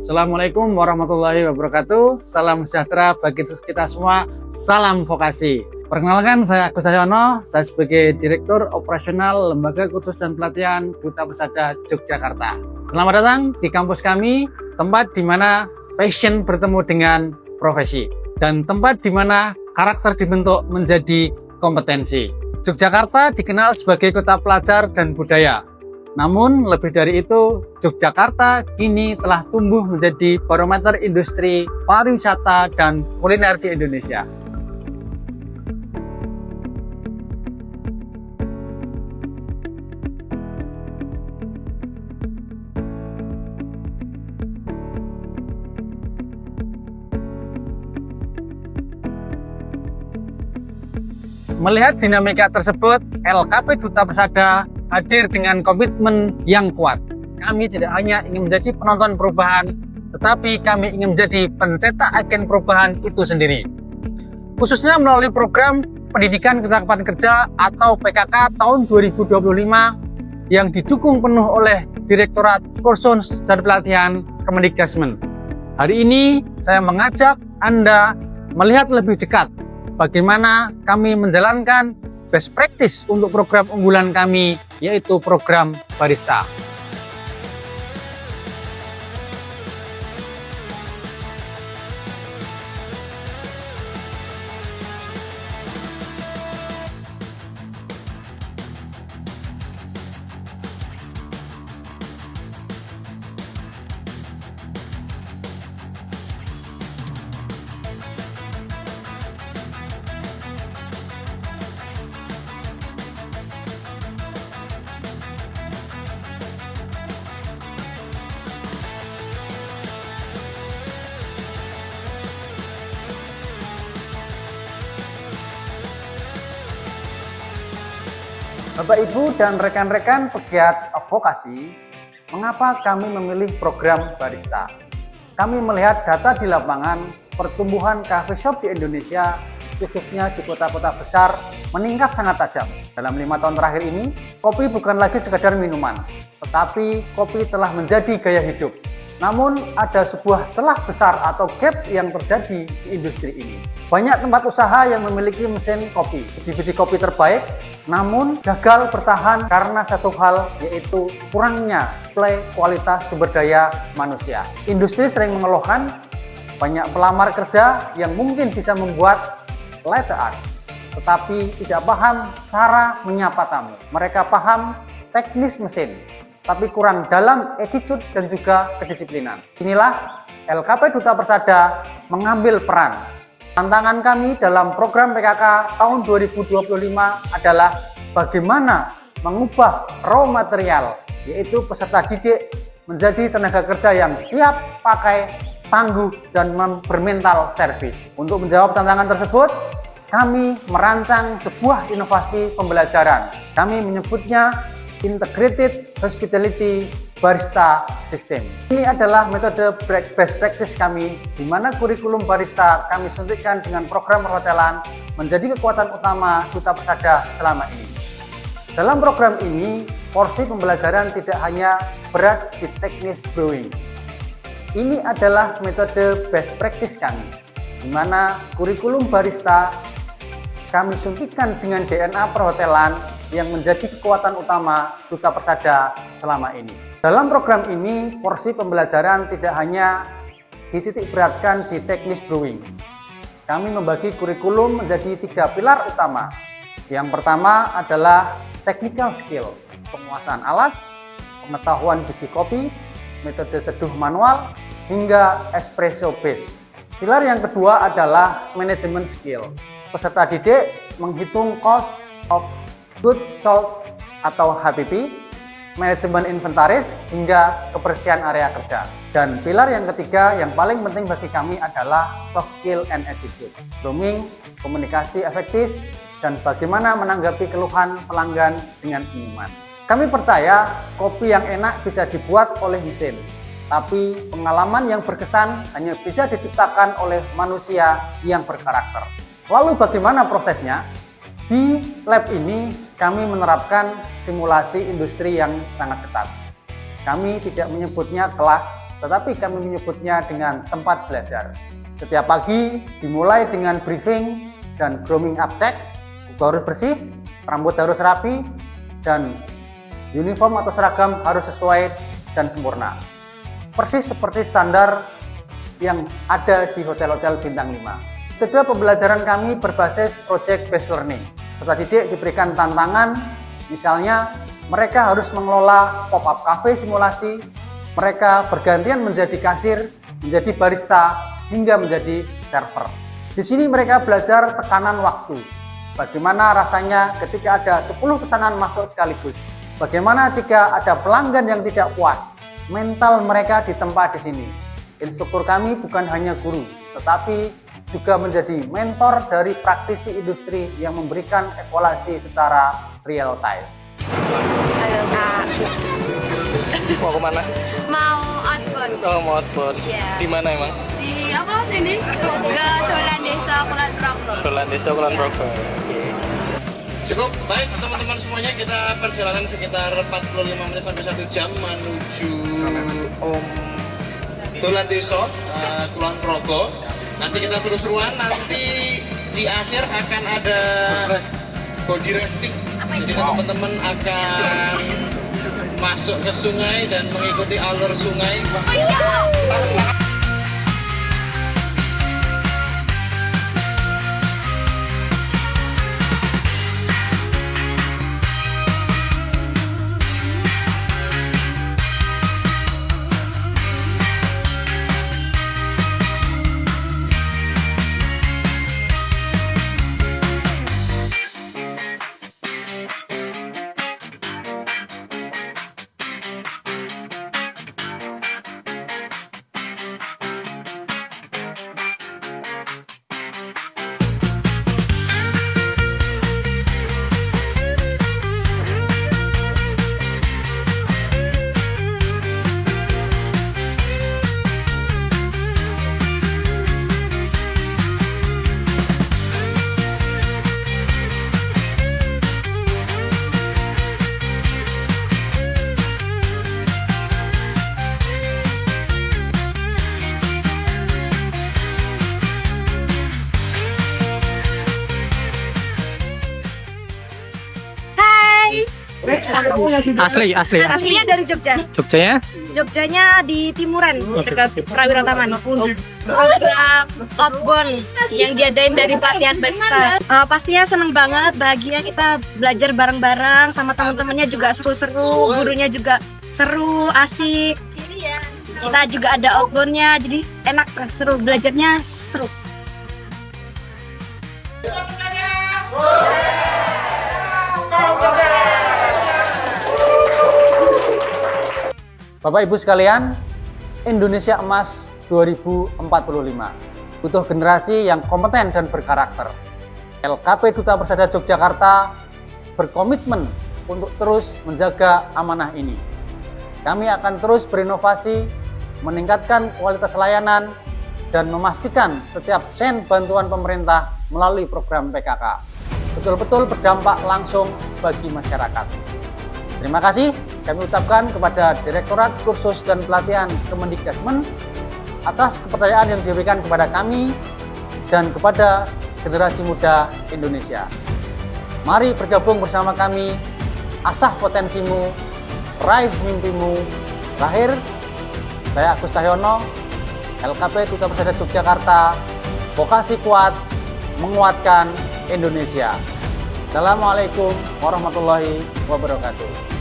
Assalamualaikum warahmatullahi wabarakatuh. Salam sejahtera bagi kita semua. Salam vokasi. Perkenalkan, saya Agus Cahyono. Saya sebagai Direktur Operasional Lembaga Kursus dan Pelatihan Duta Persada Yogyakarta. Selamat datang di kampus kami, tempat di mana passion bertemu dengan profesi dan tempat di mana karakter dibentuk menjadi kompetensi. Yogyakarta dikenal sebagai kota pelajar dan budaya. Namun lebih dari itu, Yogyakarta kini telah tumbuh menjadi barometer industri pariwisata dan kuliner di Indonesia. Melihat dinamika tersebut, LKP Duta Persada hadir dengan komitmen yang kuat. Kami tidak hanya ingin menjadi penonton perubahan, tetapi kami ingin menjadi pencetak agen perubahan itu sendiri. Khususnya melalui program Pendidikan Ketangkapan Kerja atau PKK tahun 2025 yang didukung penuh oleh Direktorat Kursus dan Pelatihan Kemendikbud. Hari ini saya mengajak Anda melihat lebih dekat bagaimana kami menjalankan best practice untuk program unggulan kami, yaitu program Barista. Bapak, Ibu, dan rekan-rekan pegiat vokasi, mengapa kami memilih program Barista? Kami melihat data di lapangan, pertumbuhan coffee shop di Indonesia, khususnya di kota-kota besar, meningkat sangat tajam. Dalam 5 tahun terakhir ini, kopi bukan lagi sekedar minuman, tetapi kopi telah menjadi gaya hidup. Namun ada sebuah celah besar atau gap yang terjadi di industri ini. Banyak tempat usaha yang memiliki mesin kopi, biji-biji kopi terbaik, namun gagal bertahan karena satu hal, yaitu kurangnya suplai kualitas sumber daya manusia. Industri sering mengeluhkan banyak pelamar kerja yang mungkin bisa membuat latte art, tetapi tidak paham cara menyapa tamu. Mereka paham teknis mesin, tapi kurang dalam attitude dan juga kedisiplinan. Inilah LKP Duta Persada mengambil peran. Tantangan kami dalam program PKK tahun 2025 adalah bagaimana mengubah raw material, yaitu peserta didik, menjadi tenaga kerja yang siap pakai, tangguh, dan bermental service. Untuk menjawab tantangan tersebut, kami merancang sebuah inovasi pembelajaran. Kami menyebutnya Integrated Hospitality Barista System. Ini adalah metode best practice kami, di mana kurikulum barista kami suntikan dengan program perhotelan menjadi kekuatan utama Duta Persada selama ini. Dalam program ini, porsi pembelajaran tidak hanya berat di teknis brewing. Ini adalah metode best practice kami, di mana kurikulum barista kami suntikan dengan DNA perhotelan yang menjadi kekuatan utama Duta Persada selama ini. Dalam program ini, porsi pembelajaran tidak hanya dititik beratkan di teknis brewing. Kami membagi kurikulum menjadi 3 pilar utama. Yang pertama adalah technical skill, penguasaan alat, pengetahuan biji kopi, metode seduh manual, hingga espresso base. Pilar yang kedua adalah manajemen skill. Peserta didik menghitung cost of goods sold atau HPP, manajemen inventaris, hingga kebersihan area kerja. Dan pilar yang ketiga yang paling penting bagi kami adalah soft skill and attitude, grooming, komunikasi efektif, dan bagaimana menanggapi keluhan pelanggan dengan senyuman. Kami percaya kopi yang enak bisa dibuat oleh mesin, tapi pengalaman yang berkesan hanya bisa diciptakan oleh manusia yang berkarakter. Lalu bagaimana prosesnya? Di lab ini kami menerapkan simulasi industri yang sangat ketat. Kami tidak menyebutnya kelas, tetapi kami menyebutnya dengan tempat belajar. Setiap pagi dimulai dengan briefing dan grooming abcek, buku harus bersih, rambut harus rapi, dan uniform atau seragam harus sesuai dan sempurna. Persis seperti standar yang ada di hotel-hotel bintang 5. Kedua, pembelajaran kami berbasis project based learning. Peserta didik diberikan tantangan, misalnya mereka harus mengelola pop-up cafe simulasi, mereka bergantian menjadi kasir, menjadi barista, hingga menjadi server. Di sini mereka belajar tekanan waktu. Bagaimana rasanya ketika ada 10 pesanan masuk sekaligus. Bagaimana jika ada pelanggan yang tidak puas. Mental mereka ditempa di sini. Instruktur kami bukan hanya guru, tetapi juga menjadi mentor dari praktisi industri yang memberikan evaluasi secara real time. Halo Kak. Mau kemana? Mau outbound. Oh, mau outbound. Iya. Di mana emang? Di apa sini? Ke Solan Desa Kulon Progo. Solan Desa Kulon Progo. Cukup, baik teman-teman semuanya, kita perjalanan sekitar 45 menit sampai 1 jam menuju Tulan Desa, Kulon Progo. Nanti kita seru-seruan, nanti di akhir akan ada body rafting. Jadi teman-teman akan masuk ke sungai dan mengikuti alur sungai. Asli. Aslinya dari Jogja. Jogjanya? Jogjanya di Timuran, dekat Prawira Taman. Program outbound yang diadain dari pelatihan barista. Pastinya seneng banget, bahagia kita belajar bareng-bareng sama teman-temannya juga seru-seru, gurunya juga seru, asik. Kita juga ada outboundnya, jadi enak, seru, belajarnya seru. Bapak Ibu sekalian, Indonesia Emas 2045 butuh generasi yang kompeten dan berkarakter. LKP Duta Persada Yogyakarta berkomitmen untuk terus menjaga amanah ini. Kami akan terus berinovasi, meningkatkan kualitas layanan, dan memastikan setiap sen bantuan pemerintah melalui program PKK betul-betul berdampak langsung bagi masyarakat. Terima kasih kami ucapkan kepada Direktorat Kursus dan Pelatihan Kemendikbud atas kepercayaan yang diberikan kepada kami dan kepada generasi muda Indonesia. Mari bergabung bersama kami, asah potensimu, raih mimpimu. Terakhir, saya Agus Cahyono, LKP Duta Persada Yogyakarta, vokasi kuat, menguatkan Indonesia. Assalamualaikum warahmatullahi wabarakatuh.